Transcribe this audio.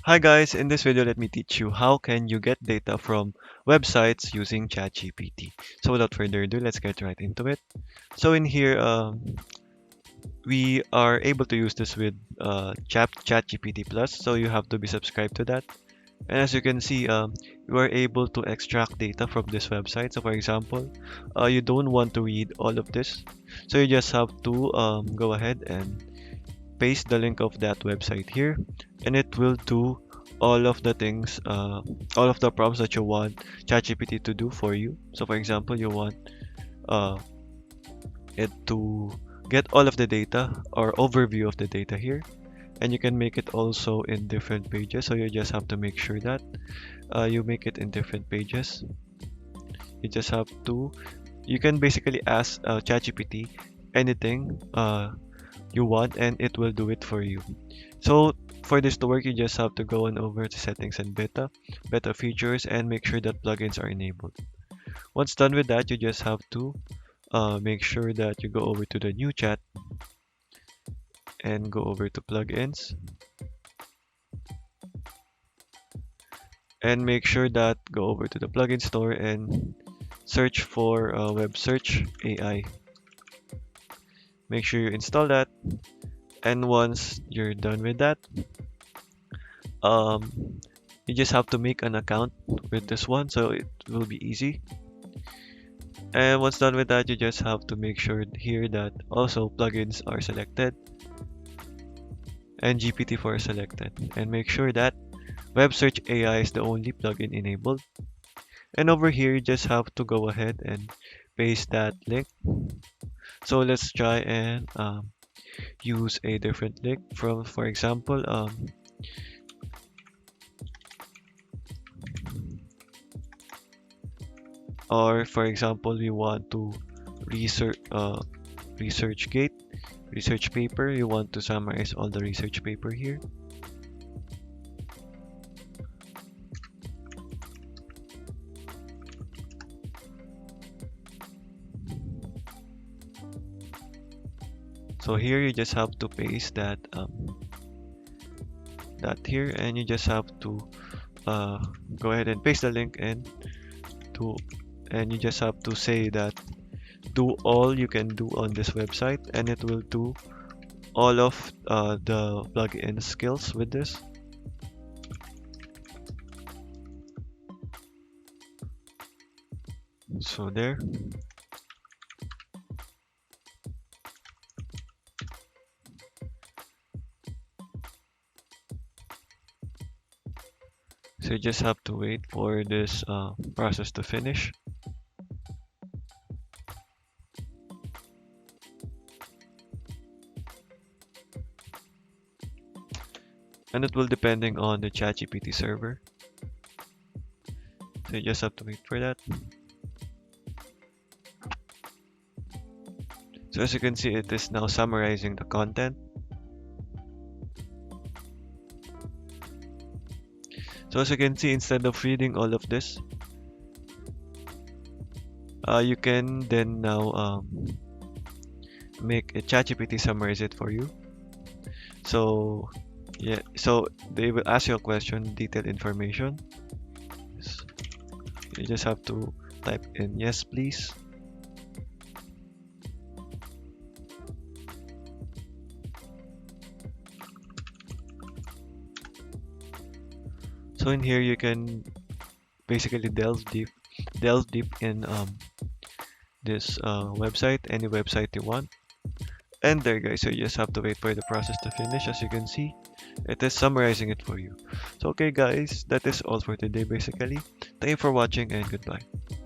Hi guys, in this video let me teach you how can you get data from websites using ChatGPT. So without further ado, let's get right into it. So in here, we are able to use this with ChatGPT Plus. So you have to be subscribed to that. And as you can see, you are able to extract data from this website. So for example, you don't want to read all of this, so you just have to go ahead and paste the link of that website here, and it will do all of the things, all of the prompts that you want ChatGPT to do for you. So for example, you want uh, it to get all of the data or overview of the data here, and you can make it also in different pages. So you just have to make sure that you make it in different pages. You just have to, you can basically ask ChatGPT anything you want, and it will do it for you. So for this to work, you just have to go on over to settings and beta features, and make sure that plugins are enabled. Once done with that, you just have to make sure that you go over to the new chat and go over to plugins, and make sure that go over to the plugin store and search for web search AI. Make sure you install that, and once you're done with that, um, you just have to make an account with this one, so it will be easy. And once done with that, you just have to make sure here that also plugins are selected and GPT-4 is selected, and make sure that web search AI is the only plugin enabled. And over here, you just have to go ahead and paste that link. So let's try and use a different link from, for example, or for example, we want to research ResearchGate research paper. You want to summarize all the research paper here. So here you just have to paste that here, and you just have to go ahead and paste the link, to and you just have to say that do all you can do on this website, and it will do all of the plugin skills with this. So there. So you just have to wait for this process to finish. And it will depending on the ChatGPT server. So you just have to wait for that. So as you can see, it is now summarizing the content. So as you can see, instead of reading all of this, you can then now make a ChatGPT summarize it for you. So yeah, so they will ask you a question, detailed information. You just have to type in yes, please. So in here you can basically delve deep in this website, any website you want. And there guys, so you just have to wait for the process to finish. As you can see, it is summarizing it for you. So okay guys, that is all for today basically. Thank you for watching, and goodbye.